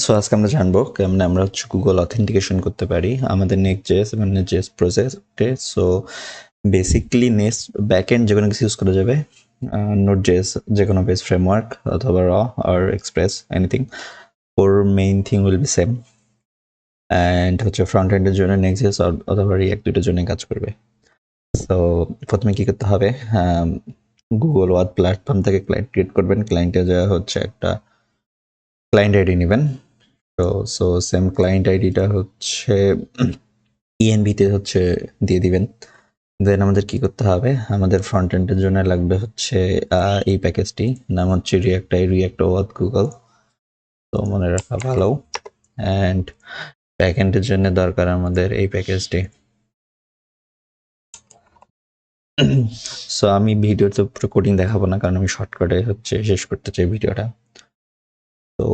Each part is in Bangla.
সো আজকে আমরা জানবো কেমন আমরা হচ্ছে গুগল অথেন্টিকেশন করতে পারি আমাদের নেক্সট.জেএস এবং নেক্সট.জেএস প্রজেক্টে। সো বেসিকলি নেক্সট ব্যাকএন্ড যে কোনো কিছু ইউজ করা যাবে, নোট.জেএস যে কোনো বেস ফ্রেমওয়ার্ক অথবা র আর express anything, or main thing will be same. And হচ্ছে ফ্রন্ট এন্ডের জন্য নেক্সট.জেএস অথবা রিয়াক্ট দুটোর জন্য কাজ করবে। সো প্রথমে কি করতে হবে, গুগল ওয়ার্ড প্ল্যাটফর্ম থেকে ক্লায়েন্ট ক্রিয়েট করবেন। ক্লায়েন্টে যা হচ্ছে একটা ক্লায়েন্ট আইডি নেবেন। সো সেম ক্লায়েন্ট আইডিটা হচ্ছে ইএনভিতে হচ্ছে দিয়ে দিবেন। দেন আমাদের কি করতে হবে, আমাদের ফ্রন্ট এন্ডের জন্য লাগবে হচ্ছে এই প্যাকেজটি, নাম হচ্ছে রিয়াক্ট ওয়ার্ড গুগল। তো মনে রাখা ভালো। অ্যান্ড ব্যাক এন্ডের জন্য দরকার আমাদের এই প্যাকেজটি। সো আমি ভিডিওতে পুরো কোডিং দেখাবো না, কারণ আমি শর্টকাটে হচ্ছে শেষ করতে চাই ভিডিওটা। তো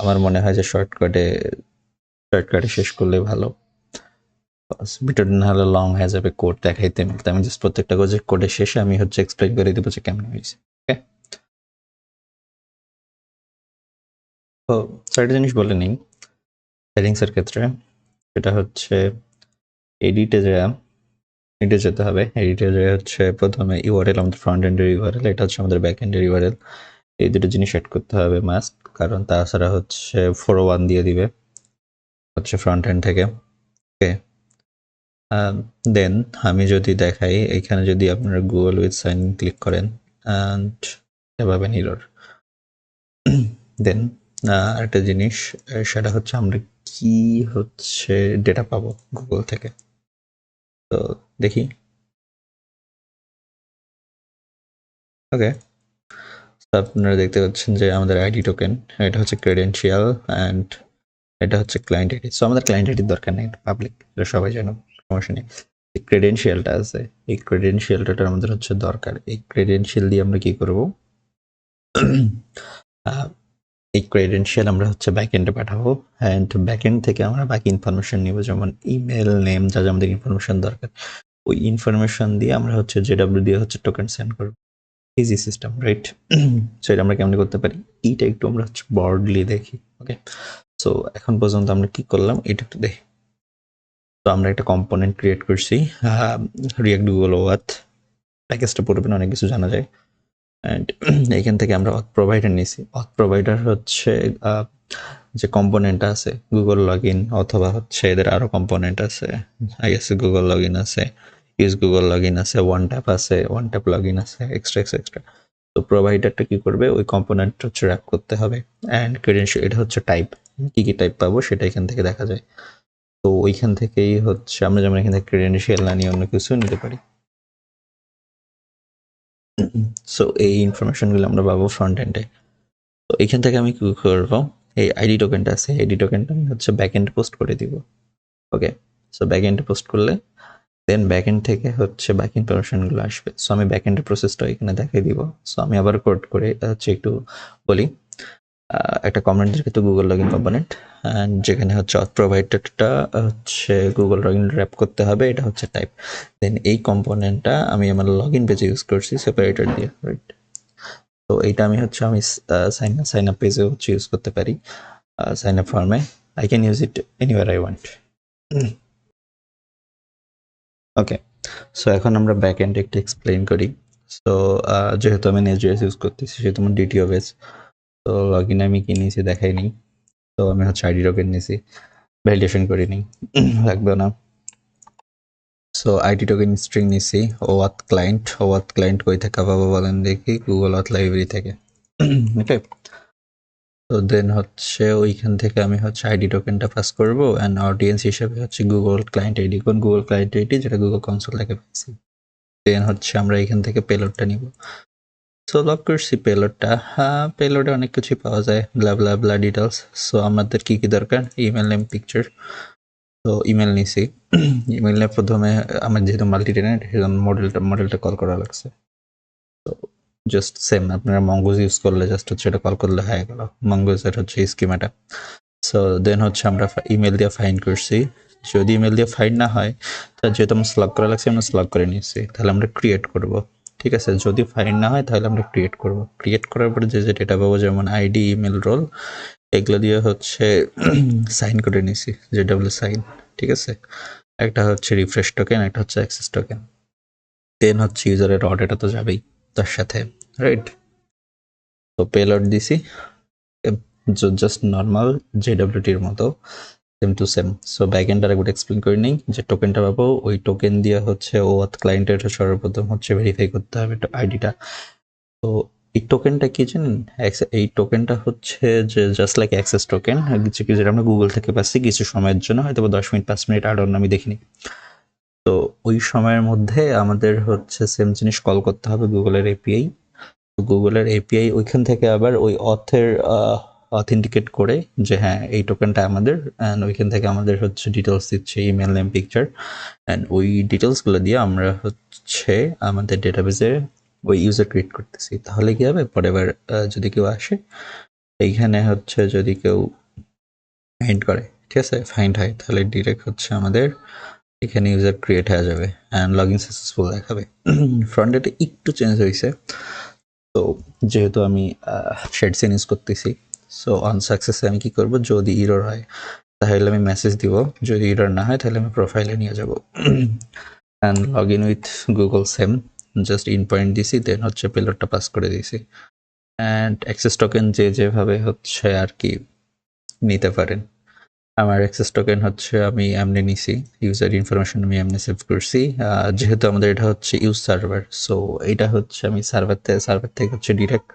আমার মনে হয় যে শর্টকাটে শেষ করলে ভালো। ভিডিওটা না হলে লং হয়ে যাবে কোড দেখাইতে। আমি জাস্ট প্রত্যেকটা কোডের শেষে আমি হচ্ছে এক্সপ্লেইন করে দেবো যে কেমন হয়েছে। ওকে, তো একটা জিনিস বলে নিই সেটিংসের ক্ষেত্রে, সেটা হচ্ছে এডিটে যেতে হবে। এডিটে হচ্ছে প্রথমে ইউআরএল, আমাদের ফ্রন্ট এন্ডের ইউআরএল, এটা হচ্ছে আমাদের ব্যাক এন্ডের ইউআরএল। এই দুটো জিনিস সেট করতে হবে মাস্ট, কারণ তাছাড়া হচ্ছে 401 দিয়ে দিবে হচ্ছে ফ্রন্ট এন্ড থেকে। ওকে, দেন আমি যদি দেখাই, এখানে যদি আপনারা গুগল উইথ সাইন ক্লিক করেন অ্যান্ড পাবেন এরর। দেন একটা জিনিস, সেটা হচ্ছে আমরা কি হচ্ছে ডেটা পাবো গুগল থেকে। তো দেখি। ওকে, আপনারা দেখতে পাচ্ছেন যে আমাদের আইডি টোকেন, এটা হচ্ছে ক্রেডেনশিয়াল অ্যান্ড এটা হচ্ছে ক্লায়েন্ট আইডি। সো আমাদের ক্লায়েন্ট আইডির দরকার নেই, এটা পাবলিক, এটা সবাই জানো, সমস্যা নেই। এই ক্রেডেনশিয়ালটা আছে, এই ক্রেডেনশিয়ালটা আমাদের হচ্ছে দরকার। এই ক্রেডেনশিয়াল দিয়ে আমরা কি করবো, এই ক্রেডেনশিয়াল আমরা হচ্ছে ব্যাকএন্ডে পাঠাবো। অ্যান্ড ব্যাকএন্ড থেকে আমরা বাকি ইনফরমেশন নিব, যেমন ইমেল নেম, যা যা আমাদের ইনফরমেশন দরকার, ওই ইনফরমেশন দিয়ে আমরা হচ্ছে জেডাব্লিউ দিয়ে হচ্ছে টোকেন সেন্ড করবো। Easy system, right? সো এটা আমরা কেমন করতে পারি, এইটা একটু আমরা হচ্ছে বর্ডলি দেখি। ওকে, সো এখন পর্যন্ত আমরা কি করলাম এটা একটু দেখি। তো আমরা একটা কম্পোনেন্ট ক্রিয়েট করছি, রিয়াক্ট গুগল ওয়াথ প্যাকেজটা পড়বেন, অনেক কিছু জানা যায়। অ্যান্ড এখান থেকে আমরা অথ প্রোভাইডার নিছি। অথ প্রোভাইডার হচ্ছে যে কম্পোনেন্টটা আছে গুগল লগ ইন, অথবা হচ্ছে এদের আরও কম্পোনেন্ট আছে, I guess Google log in আছে, ইউজ গুগল লগ ইন আছে, ওয়ান ট্যাপ আছে, ওয়ান ট্যাপ লগ ইন আছে, এক্সট্রা। তো প্রোভাইডারটা কি করবে, ওই কম্পোনেন্ট হচ্ছে র্যাপ করতে হবে। অ্যান্ড ক্রেডেনশিয়াল, এটা হচ্ছে টাইপ, কি টাইপ পাবো সেটা এখান থেকে দেখা যায়। তো ওইখান থেকেই হচ্ছে আমরা যেমন এখান থেকে ক্রেডেনশিয়াল না নিয়ে অন্য কিছু নিতে পারি। সো এই ইনফরমেশনগুলো আমরা পাবো ফ্রন্ট এন্ডে। তো এখান থেকে আমি কি করবো, এই আইডি টোকেনটা আছে, আইডি টোকেনটা আমি হচ্ছে ব্যাক এন্ডে পোস্ট করে দিব। ওকে, সো ব্যাক এন্ডে পোস্ট করলে দেন ব্যাক এন্ড থেকে হচ্ছে ব্যাক ইনফরমেশনগুলো আসবে। সো আমি ব্যাক এন্ডের প্রসেসটা এখানে দেখাই দিব। সো আমি আবার কোড করে হচ্ছে একটু বলি। একটা কম্পোনেন্টের ক্ষেত্রে Google log in component, and যেখানে হচ্ছে অথ প্রোভাইডারটা হচ্ছে গুগল লগ ইন র্যাপ করতে হবে, এটা হচ্ছে টাইপ। দেন এই কম্পোনেন্টটা আমি আমার লগ ইন পেজে ইউজ করছি সেপারেটর দিয়ে, রাইট? তো এইটা আমি সাইন আপ পেজে হচ্ছে ইউজ করতে পারি, সাইন আপ ফর্মে। I can use it anywhere I want. Okay, so এখন আমরা ব্যাক এন্ড একটু এক্সপ্লেইন করি। সো যেহেতু আমি নেস্ট.জেএস ইউজ করতেছি, সেহেতু আমার ডিটিও বেস। তো লগ ইন আমি কি নিয়েছি দেখাই নিই। তো আমি হচ্ছে আইডি টোকেন নিয়েছি, ভ্যালিডেশন করে নিই, লাগবে না। সো আইডি টোকেন স্ট্রিং নিছি, ওয়াথ ক্লায়েন্ট কই থেকে পাবো বলেন দেখি, গুগল ওয়াথ লাইব্রেরি থেকে। ওকে, তো দেন হচ্ছে ওইখান থেকে আমি হচ্ছে আইডি টোকেনটা পাস করবো, অ্যান্ড অডিয়েন্স হিসেবে হচ্ছে গুগল ক্লায়েন্ট আইডি, কোন গুগল ক্লায়েন্ট আইডি যেটা গুগল কনসোল থেকে পাইছি। দেন হচ্ছে আমরা এখান থেকে পেলোডটা নিব। সো লক করছি পেলোডটা। হ্যাঁ, পেলোডে অনেক কিছু পাওয়া যায়, ব্লা ব্লা ব্লা ডিটেলস। সো আমাদের কি কি দরকার, ইমেল নেম, পিকচার। তো ইমেল নিছি। ইমেল নিয়ে প্রথমে আমার যেহেতু মাল্টি টেনেন্ট, সেজন্য মডেলটা কল করা লাগছে। তো জাস্ট সেম আপনারা মঙ্গোজ ইউজ করলে জাস্ট হচ্ছে এটা কল করলে হয়ে গেল, মঙ্গোজের হচ্ছে স্কিমাটা। সো দেন হচ্ছে আমরা ইমেল দিয়ে ফাইন্ড করছি। যদি ইমেল দিয়ে ফাইন্ড না হয়, তাহলে যেহেতু আমরা স্লগ করা লাগছে, আমরা স্লগ করে নিয়েছি, তাহলে আমরা ক্রিয়েট করব। ঠিক আছে, যদি ফাইন্ড না হয় তাহলে আমরা ক্রিয়েট করব। ক্রিয়েট করার পরে যে ডেটা পাবো, যেমন আইডি, ইমেল, রোল, এগুলো দিয়ে হচ্ছে সাইন করে নিছি, জেডাব্লিউ সাইন, ঠিক আছে। একটা হচ্ছে রিফ্রেশ টোকেন, একটা হচ্ছে অ্যাক্সেস টোকেন, দেন হচ্ছে ইউজারের র ডেটা তো যাবেই তার সাথে, রাইট। তো পেলোড দিছি জাস্ট নর্মাল জেডাব্লিউটির মতো, same to same. So back end আরেকবার এক্সপ্লেন করে নিই, যে টোকেনটা পাবো ওই টোকেন দিয়ে হচ্ছে ওয়াথ ক্লায়েন্টের সর্বপ্রথম হচ্ছে ভেরিফাই করতে হবে আইডিটা। তো এই টোকেনটা কি জানেন, এই টোকেনটা হচ্ছে যে জাস্ট লাইক অ্যাক্সেস টোকেন, যেটা আমরা গুগল থেকে পাচ্ছি কিছু সময়ের জন্য, হয়তো 10 মিনিট 5 মিনিট, আর আমি দেখিনি। তো ওই সময়ের মধ্যে আমাদের হচ্ছে সেম জিনিস কল করতে হবে গুগলের এপিআই। গুগলের এপিআই ওইখান থেকে আবার ওই অথের অথেন্টিকেট করে যে হ্যাঁ এই টোকেনটা আমাদের, অ্যান্ড ওইখান থেকে আমাদের হচ্ছে ডিটেলস দিচ্ছে, ইমেল নেম পিকচার, অ্যান্ড ওই ডিটেলসগুলো দিয়ে আমরা হচ্ছে আমাদের ডেটাবেসে ওই ইউজার ক্রিয়েট করতেছি। তাহলে কি হবে, পরে এবার যদি কেউ আসে এইখানে হচ্ছে যদি কেউ ফাইন্ড করে, ঠিক আছে, ফাইন্ড হয়, তাহলে ডিরেক্ট হচ্ছে আমাদের এখানে ইউজার ক্রিয়েট হয়ে যাবে অ্যান্ড লগ ইন সাকসেসফুল দেখাবে। ফ্রন্ট এন্ডে একটু চেঞ্জ হয়েছে, তো যেহেতু আমি শেড সিন ইউজ করতেছি, সো অন সাকসেসে আমি কি করব, যদি ইরর হয় তাহলে আমি মেসেজ দিব, যদি ইরর না হয় তাহলে আমি প্রোফাইলে নিয়ে যাব and log in with Google same, just in point দিছি, দেন হচ্ছে পেলোডটা পাস করে দিয়েছি। অ্যান্ড অ্যাক্সেস টোকেন যেভাবে হচ্ছে আর কি নিতে পারেন, আমার অ্যাক্সেস টোকেন হচ্ছে আমি এমনি নিছি, ইউজার ইনফরমেশন আমি এমনি সেভ করছি, যেহেতু আমাদের এটা হচ্ছে ইউজ সার্ভার, সো এটা হচ্ছে আমি সার্ভার থেকে হচ্ছে ডিরেক্ট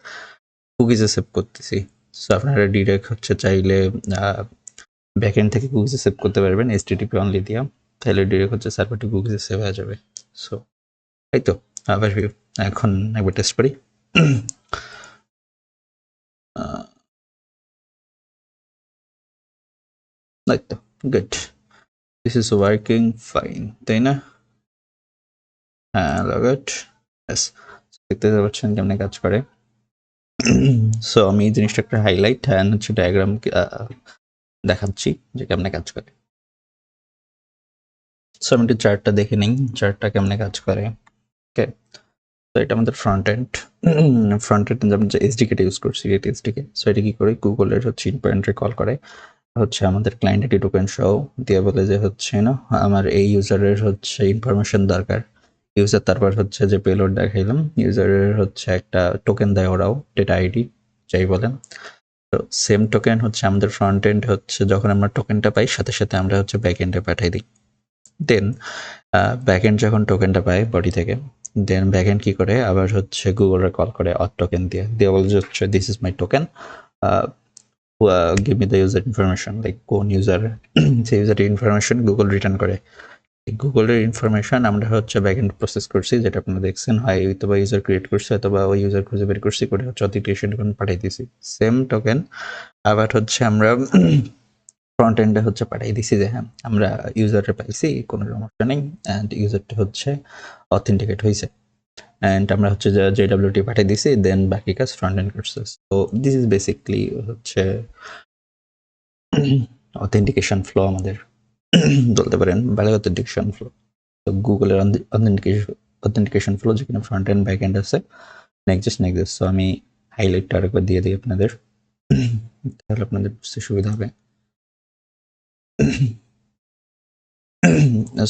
কুকিজে সেভ করতেছি। সো আপনারা ডিরেক্ট হচ্ছে চাইলে ব্যাকএন্ড থেকে কুকিজে সেভ করতে পারবেন HTTP অনলি দিয়া, তাহলে ডিরেক্ট হচ্ছে সার্ভারটি কুকিজে সেভ হয়ে যাবে। সো এই তো আবার এখন একবার টেস্ট করি। এই তো good, this is working fine, তাই না? হ্যাঁ লগট, ব্যাস দেখতে পাচ্ছেন কেমনে কাজ করে। সো আমি এই জিনিসটা একটা হাইলাইট অ্যান্ড হচ্ছে ডায়াগ্রাম দেখাচ্ছি যে কেমনে কাজ করে। সো আমি একটু চার্টটা দেখে নিই, চার্টটা কেমনে কাজ করে। ওকে, তো এটা আমাদের ফ্রন্ট এন্ড। ফ্রন্ট এন্ড আমরা যে এসডিকেটা ইউজ করছি, গেট এসডিকে। সো এটা কি করে, গুগলের হচ্ছে ইন পয়েন্টে কল করে, হচ্ছে আমাদের ক্লায়েন্ট আইডি টোকেন সহ দিয়ে বলে যে হচ্ছে না আমার এই ইউজারের হচ্ছে ইনফরমেশন দরকার। ইউজার তারপর হচ্ছে যে পেলোড দেখাইলাম, ইউজারের হচ্ছে একটা টোকেন দেয় ওরাও, ডেটা আইডি যাই বলেন। তো সেম টোকেন হচ্ছে আমাদের ফ্রন্ট এন্ড হচ্ছে যখন আমরা টোকেনটা পাই সাথে সাথে আমরা হচ্ছে ব্যাক এন্ডে পাঠাই দিই। দেন ব্যাক এন্ড যখন টোকেনটা পায় বডি থেকে, দেন ব্যাক এন্ড কী করে আবার হচ্ছে গুগলের কল করে অথ টোকেন দিয়ে বলে যে হচ্ছে this is my token, give me the user information, like কোন ইউজার, সেই ইউজারের ইনফরমেশন গুগল রিটার্ন করে। গুগলের ইনফরমেশন আমরা হচ্ছে ব্যাকএন্ড প্রসেস করছি, যেটা আপনারা দেখছেন, হয় অথবা ইউজার ক্রিয়েট করছি অথবা ওই ইউজার খুঁজে বের করছি, করে হচ্ছে অথেন্টিকেশন টোকেন পাঠিয়ে দিছি। সেম টোকেন আবার হচ্ছে আমরা ফ্রন্ট এন্ডে হচ্ছে পাঠিয়ে দিছি যে হ্যাঁ আমরা ইউজারটা পাইছি, কোনো সমস্যা নেই, অ্যান্ড ইউজারটা হচ্ছে অথেন্টিকেট হয়েছে, অ্যান্ড আমরা হচ্ছে JWT পাঠিয়ে দিছি, দেন বাকি কাজ ফ্রন্ট এন্ড করছে। তো দিস ইজ বেসিকলি হচ্ছে অথেন্টিকেশন ফ্লো আমাদের বলতে পারেন, ভালো অথেন্টিকেশন ফ্লো। তো গুগলের অথেন্টিকেশন ফ্লো যেখানে ফ্রন্ট এন্ড ব্যাক এন্ড আছে, নেক্সট। সো আমি হাইলাইটটা আরেকবার দিয়ে দিই আপনাদের, তাহলে আপনাদের বুঝতে সুবিধা হবে।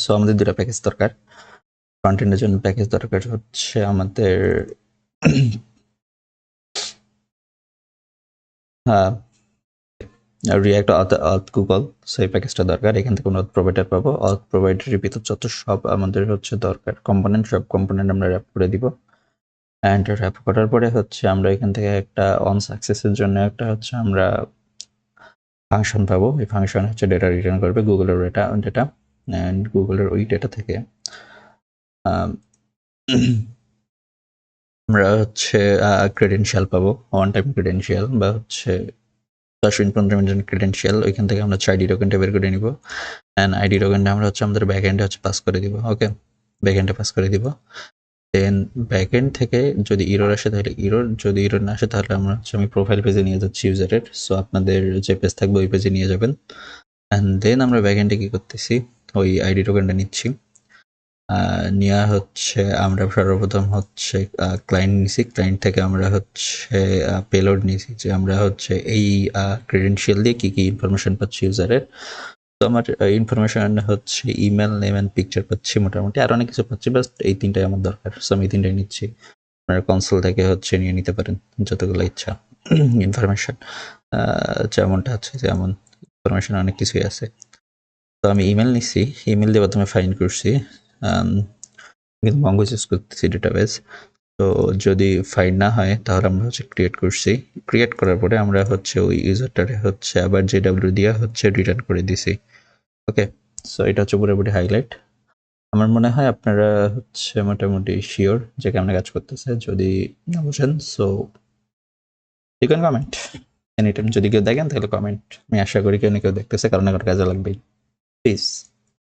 সো আমাদের দুটো প্যাকেজ দরকার, ফ্রন্ট এন্ডের জন্য প্যাকেজ দরকার হচ্ছে আমাদের রিয়াক্ট অথ গুগল, সো এই প্যাকেজটা দরকার। এখান থেকে অথ প্রোভাইডার পাবো, অথ প্রোভাইডারের ভিতর যত সব আমাদের হচ্ছে দরকার কম্পোনেন্ট, সব কম্পোনেন্ট আমরা র্যাপ করে দিব। অ্যান্ড র্যাপ করার পরে হচ্ছে আমরা এখান থেকে একটা অন সাকসেসের জন্য একটা হচ্ছে আমরা ফাংশন পাবো। এই ফাংশন হচ্ছে ডেটা রিটার্ন করবে, গুগলের ডেটা অ্যান্ড গুগলের ওই ডেটা থেকে আমরা হচ্ছে ক্রেডেনশিয়াল পাবো, ওয়ান টাইম ক্রেডেনশিয়াল বা হচ্ছে 10-15 মিনিটের ক্রেডেনশিয়াল। ওইখান থেকে আমরা আইডি টোকেনটা বের করে নিব, অ্যান্ড আইডি টোকেনটা আমরা হচ্ছে আমাদের ব্যাক এন্ডে হচ্ছে পাস করে দিব। ওকে, ব্যাক এন্ডে পাস করে দিব। দেন ব্যাক এন্ড থেকে যদি ইরর আসে তাহলে ইরর, যদি ইরর না আসে তাহলে আমরা হচ্ছে আমি প্রোফাইল পেজে নিয়ে যাচ্ছি ইউজারের। সো আপনাদের যে পেজ থাকবে ওই পেজে নিয়ে যাবেন, অ্যান্ড দেন আমরা ব্যাক এন্ডে কী করতেছি, ওই আইডি টোকেনটা নিচ্ছি, নেওয়া হচ্ছে আমরা সর্বপ্রথম হচ্ছে ক্লায়েন্ট নিছি, ক্লায়েন্ট থেকে আমরা হচ্ছে পেলোড নিছি যে আমরা হচ্ছে এই ক্রেডেনশিয়াল দিয়ে কী কী ইনফরমেশন পাচ্ছি ইউজারের। তো আমার ইনফরমেশন হচ্ছে ইমেল নেম অ্যান্ড পিকচার পাচ্ছি, মোটামুটি আরও অনেক কিছু পাচ্ছি, বাস এই তিনটাই আমার দরকার। সো আমি এই তিনটাই নিচ্ছি, আপনারা কনসোল থেকে হচ্ছে নিয়ে নিতে পারেন যতগুলো ইচ্ছা ইনফরমেশন। যেমনটা আছে যেমন ইনফরমেশন অনেক কিছুই আছে। তো আমি ইমেল নিচ্ছি, ইমেল দিয়ে প্রথমে ফাইন করছি, কিন্তু মঙ্গো ইউজ করতেছি ডেটাবেস। তো যদি ফাইন না হয় তাহলে আমরা হচ্ছে ক্রিয়েট করছি, ক্রিয়েট করার পরে আমরা হচ্ছে ওই ইউজারটারে হচ্ছে আবার JW দিয়ে হচ্ছে রিটার্ন করে দিছি। ওকে, সো এটা হচ্ছে পুরোপুরি হাইলাইট। আমার মনে হয় আপনারা হচ্ছে মোটামুটি শিওর যে কেমন কাজ করতেছে। যদি না বুঝেন so you can comment any time. যদি কেউ দেখেন তাহলে কমেন্ট, আমি আশা করি কেউ না কেউ দেখতেছে, কারণ কাজে লাগবেই। প্লিজ।